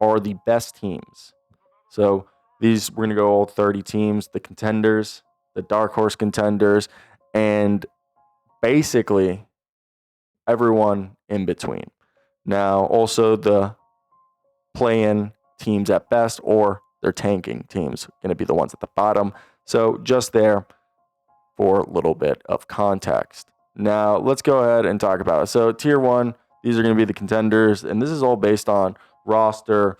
are the best teams. So these, we're going to go all 30 teams, the contenders, the dark horse contenders, and basically everyone in between. Now, also the play-in teams at best, or they're tanking teams, going to be the ones at the bottom. So just there for a little bit of context. Now, let's go ahead and talk about it. So tier 1, these are going to be the contenders, and this is all based on roster,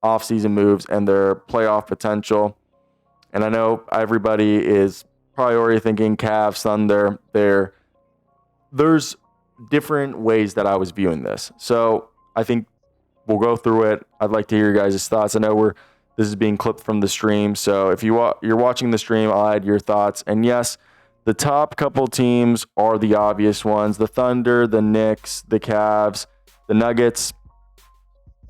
off-season moves, and their playoff potential. And I know everybody is probably already thinking Cavs, Thunder. There's different ways that I was viewing this. So I think we'll go through it. I'd like to hear your guys' thoughts. I know this is being clipped from the stream, so if you're watching the stream, I'll add your thoughts. And yes, the top couple teams are the obvious ones: the Thunder, the Knicks, the Cavs, the Nuggets,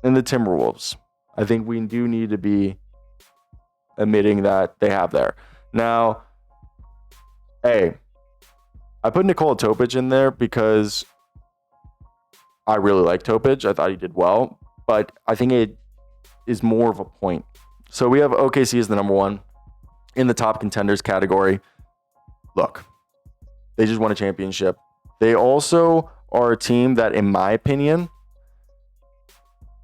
and the Timberwolves. I think we do need to be admitting that they have there. Now, I put Nikola Topic in there because I really like Topic. I thought he did well, but I think it is more of a point. So we have OKC as the number 1 in the top contenders category. Look, they just won a championship. They also are a team that, in my opinion,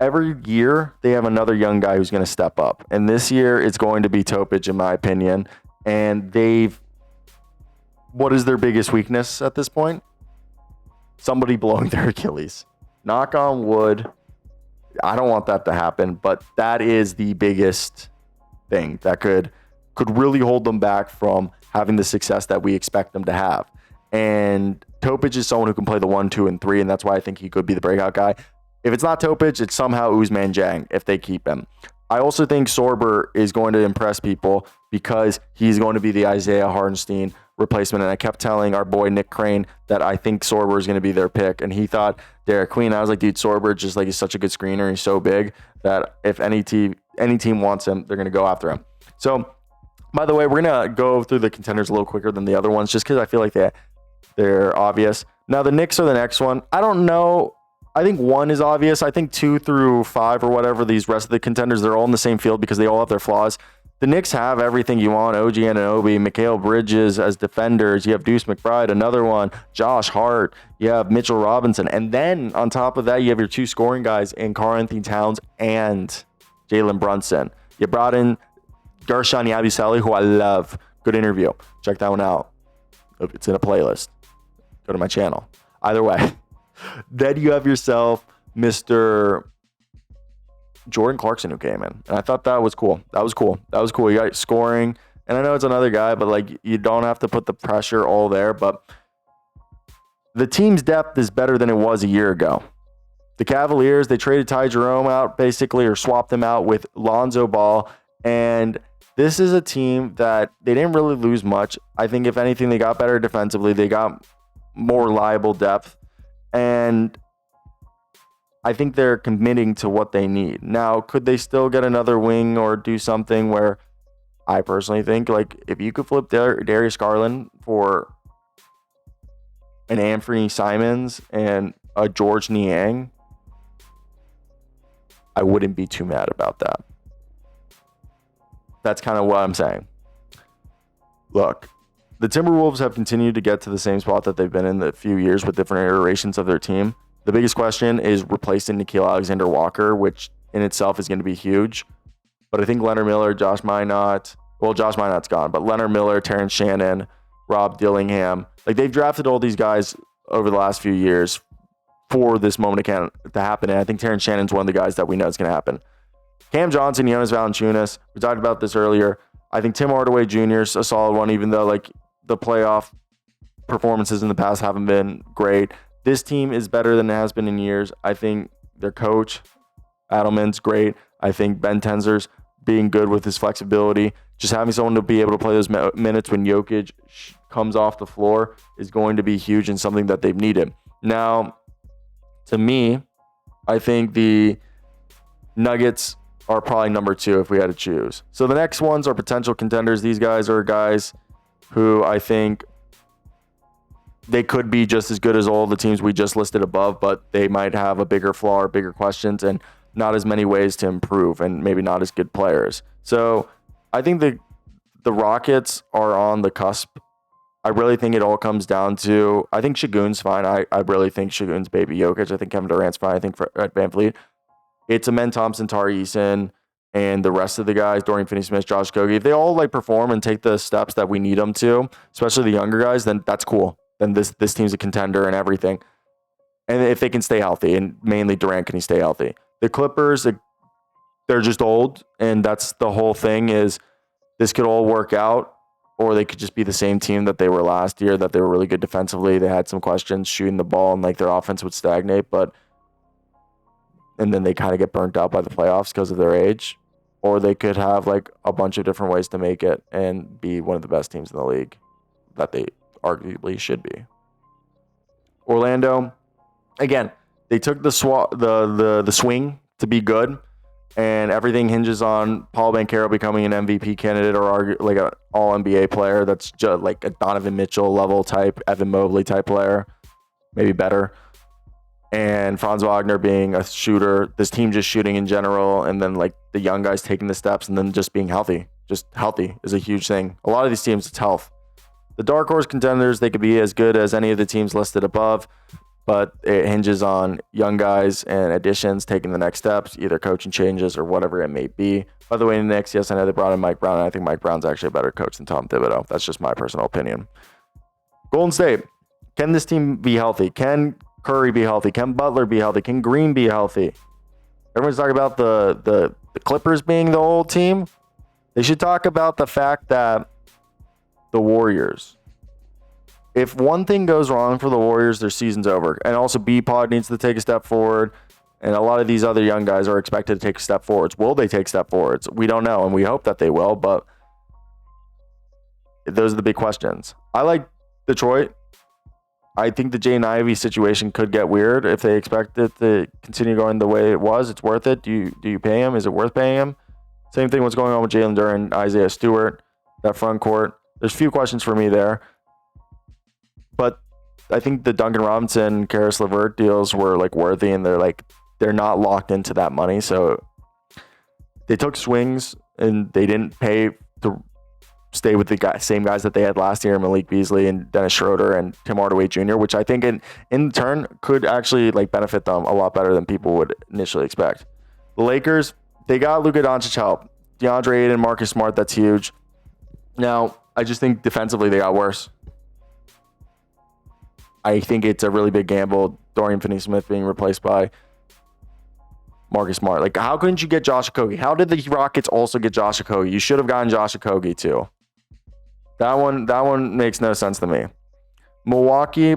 every year they have another young guy who's going to step up. And this year it's going to be Topic, in my opinion. And what is their biggest weakness at this point? Somebody blowing their Achilles. Knock on wood. I don't want that to happen, but that is the biggest thing that could really hold them back from having the success that we expect them to have. And Topic is someone who can play the 1, 2, and 3, and that's why I think he could be the breakout guy. If it's not Topic, it's somehow Ousmane Dieng if they keep him. I also think Sorber is going to impress people because he's going to be the Isaiah Hartenstein replacement. And I kept telling our boy Nick Crane that I think Sorber is going to be their pick. And he thought Derek Queen. I was like, dude, Sorber just like he's such a good screener. He's so big that if any team wants him, they're going to go after him. So, by the way, we're going to go through the contenders a little quicker than the other ones just because I feel like they're obvious. Now, the Knicks are the next one. I don't know. I think 1 is obvious. I think 2 through 5 or whatever, these rest of the contenders, they're all in the same field because they all have their flaws. The Knicks have everything you want. OG Anunoby, Mikal Bridges as defenders. You have Deuce McBride, another one. Josh Hart. You have Mitchell Robinson. And then on top of that, you have your 2 scoring guys in Karl-Anthony Towns and Jalen Brunson. You brought in Darshan Yabusele, who I love. Good interview. Check that one out. It's in a playlist. Go to my channel. Either way. Then you have yourself Mr. Jordan Clarkson who came in. And I thought that was cool. That was cool. You got scoring. And I know it's another guy, but like you don't have to put the pressure all there. But the team's depth is better than it was a year ago. The Cavaliers, they traded Ty Jerome out basically, or swapped him out with Lonzo Ball. And this is a team that they didn't really lose much. I think if anything, they got better defensively. They got more reliable depth. And I think they're committing to what they need. Now, could they still get another wing or do something where I personally think, like, if you could flip Darius Garland for an Anthony Simons and a George Niang, I wouldn't be too mad about that. That's kind of what I'm saying. Look, the Timberwolves have continued to get to the same spot that they've been in the few years with different iterations of their team. The biggest question is replacing Nickeil Alexander-Walker, which in itself is going to be huge. But I think Leonard Miller, Josh Minott, Josh Minott's gone, but Leonard Miller, Terrence Shannon, Rob Dillingham, like they've drafted all these guys over the last few years for this moment to happen. And I think Terrence Shannon's one of the guys that we know is going to happen. Cam Johnson, Jonas Valanciunas, we talked about this earlier. I think Tim Hardaway Jr. is a solid one, even though like the playoff performances in the past haven't been great. This team is better than it has been in years. I think their coach, Adelman's great. I think Ben Tenzer's being good with his flexibility. Just having someone to be able to play those minutes when Jokic comes off the floor is going to be huge and something that they've needed. Now, to me, I think the Nuggets are probably number 2 if we had to choose. So the next ones are potential contenders. These guys are guys who I think they could be just as good as all the teams we just listed above, but they might have a bigger flaw or bigger questions. And not as many ways to improve and maybe not as good players. So I think the Rockets are on the cusp. I really think it all comes down to, I think Şagun's fine. I really think Şagun's baby Jokic. I think Kevin Durant's fine. I think for Van Vliet, it's Amen Thompson, Tari Eason, and the rest of the guys, Dorian Finney-Smith, Josh Okogie. If they all like perform and take the steps that we need them to, especially the younger guys, then that's cool. Then this team's a contender and everything. And if they can stay healthy, and mainly Durant, can he stay healthy? The Clippers, they're just old, and that's the whole thing is this could all work out, or they could just be the same team that they were last year, that they were really good defensively. They had some questions shooting the ball, and like their offense would stagnate, and then they kind of get burnt out by the playoffs because of their age. Or they could have like a bunch of different ways to make it and be one of the best teams in the league that they arguably should be. Orlando, again, they took the swing to be good, and everything hinges on Paolo Banchero becoming an MVP candidate or like an All-NBA player that's just like a Donovan Mitchell level type, Evan Mobley type player, maybe better. And Franz Wagner being a shooter, this team just shooting in general, and then like the young guys taking the steps and then just being healthy. Just healthy is a huge thing. A lot of these teams, it's health. The dark horse contenders, they could be as good as any of the teams listed above, but it hinges on young guys and additions taking the next steps, either coaching changes or whatever it may be. By the way, Knicks, yes, I know they brought in Mike Brown, and I think Mike Brown's actually a better coach than Tom Thibodeau. That's just my personal opinion. Golden State, can this team be healthy? Can Curry be healthy? Can Butler be healthy? Can Green be healthy? Everyone's talking about the Clippers being the old team. They should talk about the fact that the Warriors, if one thing goes wrong for the Warriors, their season's over. And also B-Pod needs to take a step forward. And a lot of these other young guys are expected to take step forwards. Will they take step forwards? We don't know, and we hope that they will, but those are the big questions. I like Detroit. I think the Jaden Ivey situation could get weird if they expect it to continue going the way it was. It's worth it. Do you pay him? Is it worth paying him? Same thing what's going on with Jalen Duren, Isaiah Stewart, that front court. There's a few questions for me there. But I think the Duncan Robinson, Karis LeVert deals were like worthy, and they're not locked into that money. So they took swings and they didn't pay to stay with the same guys that they had last year, Malik Beasley and Dennis Schroeder and Tim Hardaway Jr., which I think in turn could actually like benefit them a lot better than people would initially expect. The Lakers, they got Luka Doncic help. DeAndre Ayton, Marcus Smart, that's huge. Now, I just think defensively they got worse. I think it's a really big gamble, Dorian Finney-Smith being replaced by Marcus Smart. Like, how couldn't you get Josh Okogie? How did the Rockets also get Josh Okogie? You should have gotten Josh Okogie too. That one makes no sense to me. Milwaukee,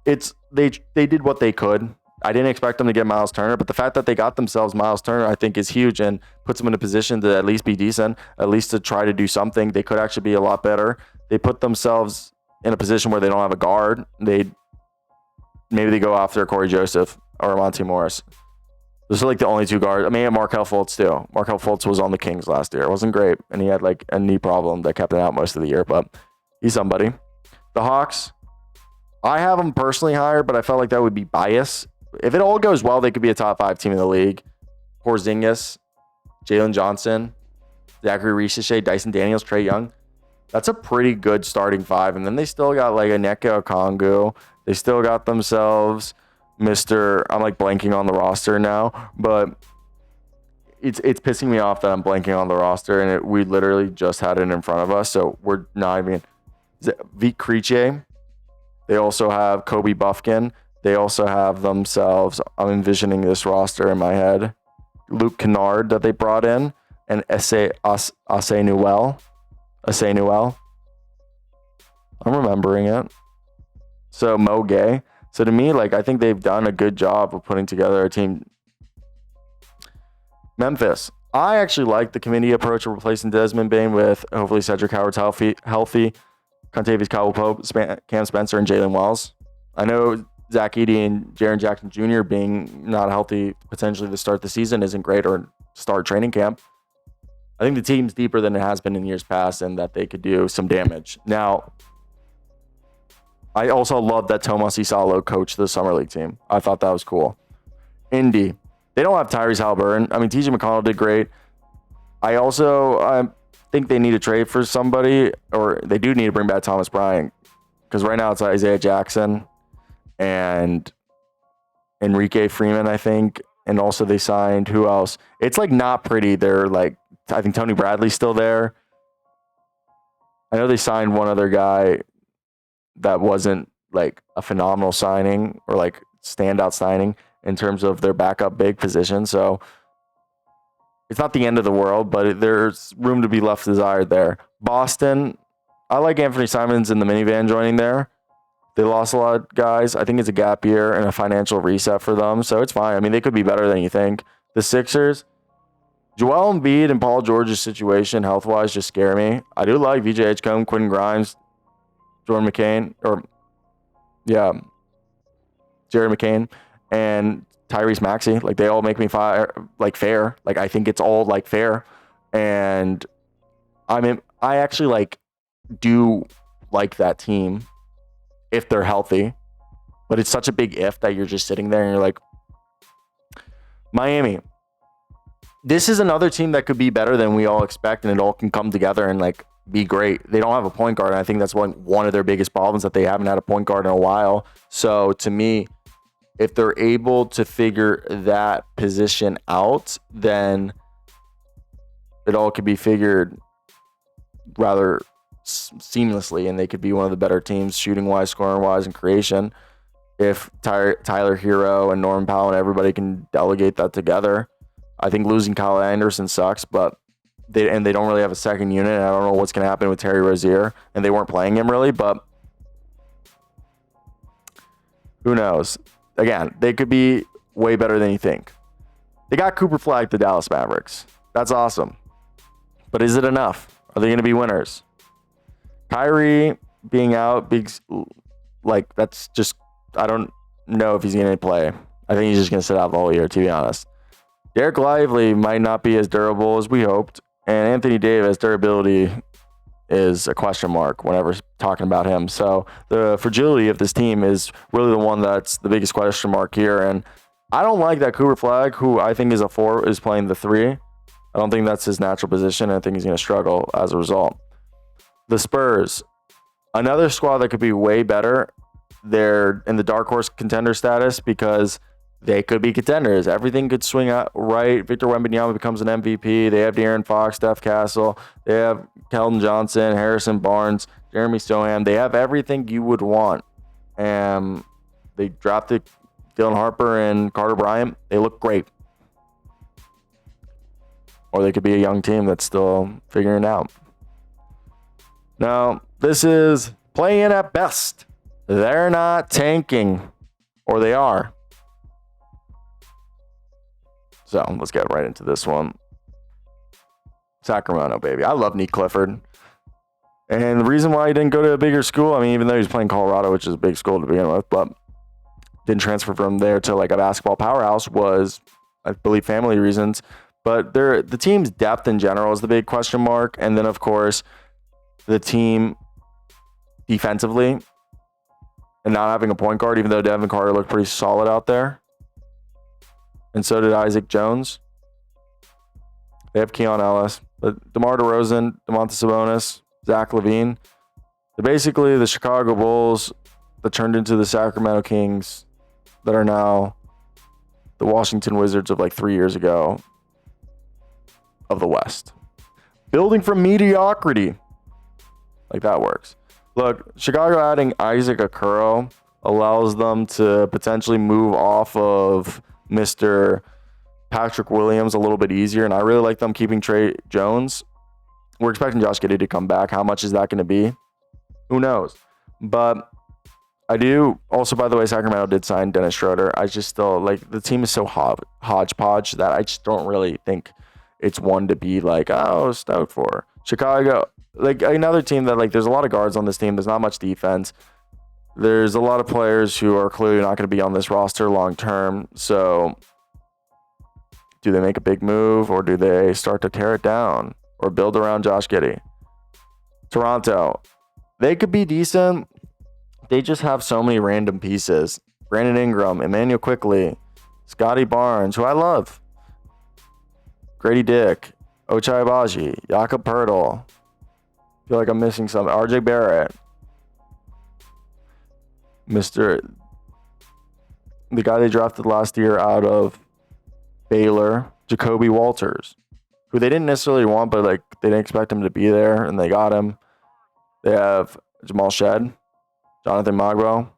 they did what they could. I didn't expect them to get Miles Turner, but the fact that they got themselves Miles Turner, I think, is huge and puts them in a position to at least be decent, at least to try to do something. They could actually be a lot better. They put themselves in a position where they don't have a guard. Maybe they go after Corey Joseph or Monte Morris. Those are like the only two guards. I mean, Markelle Fultz too. Markelle Fultz was on the Kings last year. It wasn't great, and he had like a knee problem that kept him out most of the year, but he's somebody. The Hawks, I have them personally higher, but I felt like that would be bias. If it all goes well, they could be a top 5 team in the league. Porzingis, Jalen Johnson, Zachary Risache, Dyson Daniels, Trae Young. That's a pretty good starting 5. And then they still got like Onyeka Okongwu. They still got themselves I'm like blanking on the roster now, but it's pissing me off that I'm blanking on the roster, and we literally just had it in front of us. So we're not even. Vit Krejci. They also have Kobe Buffkin. They also have themselves. I'm envisioning this roster in my head. Luke Kennard that they brought in, and Asay Newell. I'm remembering it. So Mo Gay. So to me, like, I think they've done a good job of putting together a team. Memphis. I actually like the committee approach of replacing Desmond Bane with hopefully Cedric Howard's healthy, Contavious Caldwell-Pope, Cam Spencer, and Jalen Wells. I know Zach Edey and Jaren Jackson Jr. being not healthy potentially to start the season isn't great, or start training camp. I think the team's deeper than it has been in years past, and that they could do some damage. Now, I also love that Tomas Isalo coached the Summer League team. I thought that was cool. Indy, They don't have Tyrese Halliburton. I mean, TJ McConnell did great. I think they need to trade for somebody, or they do need to bring back Thomas Bryant, because right now it's Isaiah Jackson and Enrique Freeman, I think. And also they signed, who else? It's like not pretty. They're like, I think Tony Bradley's still there. I know they signed one other guy that wasn't like a phenomenal signing or like standout signing in terms of their backup big position. So it's not the end of the world, but there's room to be left desired there. Boston, I like Anthony Simons in the minivan joining there. They lost a lot of guys. I think it's a gap year and a financial reset for them, so it's fine. I mean, they could be better than you think. The Sixers, Joel Embiid and Paul George's situation health-wise just scare me. I do like VJ Edgecombe, Quentin Grimes, Jared McCain, and Tyrese Maxey. Like, they all make me fair. Like, I think it's all like fair, and I actually do like that team if they're healthy, but it's such a big if that you're just sitting there and you're like, Miami, this is another team that could be better than we all expect, and it all can come together and like be great. They don't have a point guard, and I think that's one of their biggest problems, that they haven't had a point guard in a while. So to me, if they're able to figure that position out, then it all could be figured rather seamlessly, and they could be one of the better teams shooting wise, scoring wise, and creation. If Tyler Hero and Norman Powell and everybody can delegate that together. I think losing Kyle Anderson sucks, but they don't really have a second unit. And I don't know what's going to happen with Terry Rozier, and they weren't playing him really, but who knows? Again, they could be way better than you think. They got Cooper Flagg, the Dallas Mavericks. That's awesome. But is it enough? Are they going to be winners? Kyrie being out, that's just, I don't know if he's going to play. I think he's just going to sit out the whole year, to be honest. Derek Lively might not be as durable as we hoped, and Anthony Davis, durability is a question mark whenever talking about him. So the fragility of this team is really the one that's the biggest question mark here. And I don't like that Cooper Flagg, who I think is a 4, is playing the 3. I don't think that's his natural position. I think he's going to struggle as a result. The Spurs, another squad that could be way better. They're in the darkhorse contender status because they could be contenders. Everything could swing out right. Victor Wembanyama becomes an MVP. They have De'Aaron Fox, Steph Castle. They have Keldon Johnson, Harrison Barnes, Jeremy Sohan. They have everything you would want. And they drafted Dylan Harper and Carter Bryant. They look great. Or they could be a young team that's still figuring it out. Now, this is playing at best. They're not tanking. Or they are. So let's get right into this one. Sacramento, baby. I love Nick Clifford. And the reason why he didn't go to a bigger school, I mean, even though he's playing Colorado, which is a big school to begin with, but didn't transfer from there to like a basketball powerhouse, was, I believe, family reasons. But the team's depth in general is the big question mark. And then, of course, the team defensively and not having a point guard, even though Devin Carter looked pretty solid out there. And so did Isaac Jones. They have Keon Ellis. But DeMar DeRozan, DeMontis Sabonis, Zach LaVine. They're basically the Chicago Bulls that turned into the Sacramento Kings that are now the Washington Wizards of like 3 years ago of the West. Building from mediocrity. Like that works. Look, Chicago adding Isaac Okoro allows them to potentially move off of Mr. Patrick Williams a little bit easier, and I really like them keeping Trey Jones. We're expecting Josh Giddey to come back. How much is that going to be? Who knows? But I do. Also, by the way, Sacramento did sign Dennis Schroeder. I just still, like, the team is so hodgepodge that I just don't really think it's one to be like, oh, stoked for. Chicago, like, another team that, like, there's a lot of guards on this team. There's not much defense. There's a lot of players who are clearly not going to be on this roster long term. So do they make a big move, or do they start to tear it down or build around Josh Giddey? Toronto, they could be decent. They just have so many random pieces. Brandon Ingram, Emmanuel Quickley, Scotty Barnes, who I love. Grady Dick, Ochai Abaji, Jakob Pertl. Feel like I'm missing something. RJ Barrett. The guy they drafted last year out of Baylor, Jacoby Walters, who they didn't necessarily want, but like they didn't expect him to be there, and they got him. They have Jamal Shed, Jonathan Magbo,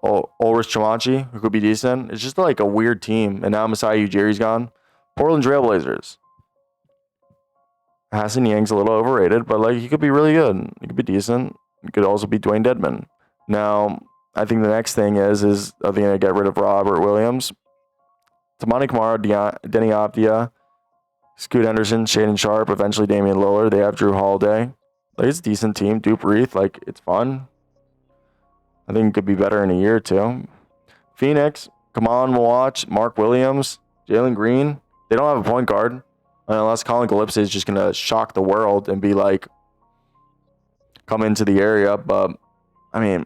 Ulrich Chamachi, who could be decent. It's just like a weird team, and now Masai Ujiri's gone. Portland Trailblazers. Hassan Yang's a little overrated, but like he could be really good. He could be decent. He could also be Dwayne Dedman. Now, I think the next thing is are they going to get rid of Robert Williams? Tamani Kamara, Denny Avdia, Scoot Henderson, Shaden Sharp, eventually Damian Lillard. They have Drew Holiday. Like, it's a decent team. Dupe Reith, like, it's fun. I think it could be better in a year or two. Phoenix, come on, we'll watch. Mark Williams, Jalen Green. They don't have a point guard. Unless Colin Gillespie is just going to shock the world and be like, come into the area. But, I mean,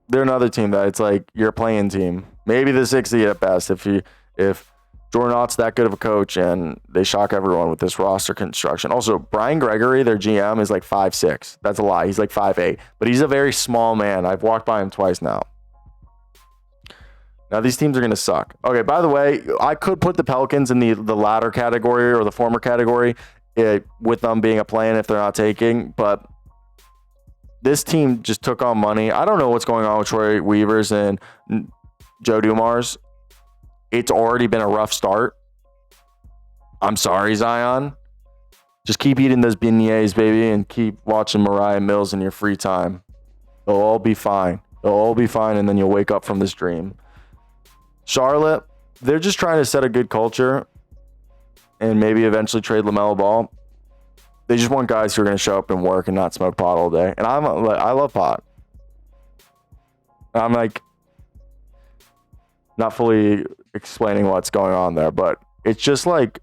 they're another team that it's like you're a playing team. Maybe the 60 at best if Jordan Ott's that good of a coach and they shock everyone with this roster construction. Also, Brian Gregory, their GM, is like 5'6". That's a lie. He's like 5'8". But he's a very small man. I've walked by him twice now. Now, these teams are going to suck. Okay, by the way, I could put the Pelicans in the latter category or the former category with them being a play-in if they're not taking. But this team just took on money. I don't know what's going on with Troy Weavers and Joe Dumars. It's already been a rough start. I'm sorry, Zion. Just keep eating those beignets, baby, and keep watching Mariah Mills in your free time. They'll all be fine. They'll all be fine, and then you'll wake up from this dream. Charlotte, they're just trying to set a good culture and maybe eventually trade LaMelo Ball. They just want guys who are going to show up and work and not smoke pot all day. And I love pot. I'm like not fully explaining what's going on there, but it's just like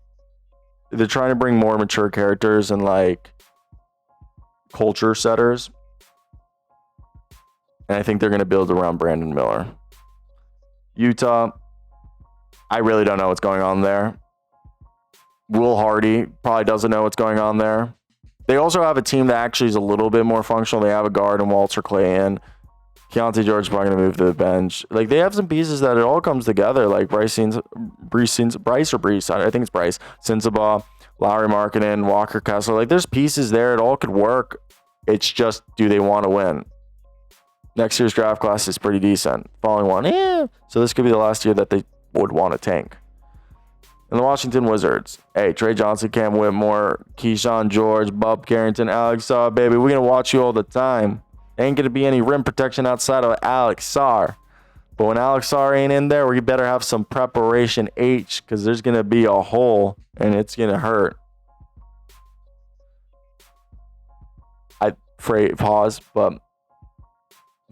they're trying to bring more mature characters and like culture setters. And I think they're going to build around Brandon Miller. Utah, I really don't know what's going on there. Will Hardy probably doesn't know what's going on there. They also have a team that actually is a little bit more functional. They have a guard and Walter Clay in. Keontae George is probably going to move to the bench. Like, they have some pieces that it all comes together. Like Bryce or Brees. I think it's Bryce. Sensabaugh, Lowry Markkanen, Walker Kessler. Like, there's pieces there. It all could work. It's just, do they want to win? Next year's draft class is pretty decent. Following one, So this could be the last year that they would want to tank. And the Washington Wizards. Hey, Trey Johnson, Cam Whitmore, Keyshawn George, Bub Carrington, Alex Sarr, baby. We're going to watch you all the time. Ain't going to be any rim protection outside of Alex Sarr. But when Alex Sarr ain't in there, we better have some preparation H, because there's going to be a hole, and it's going to hurt.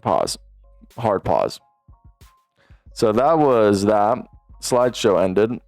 Pause. Hard pause. So that was that. Slideshow ended.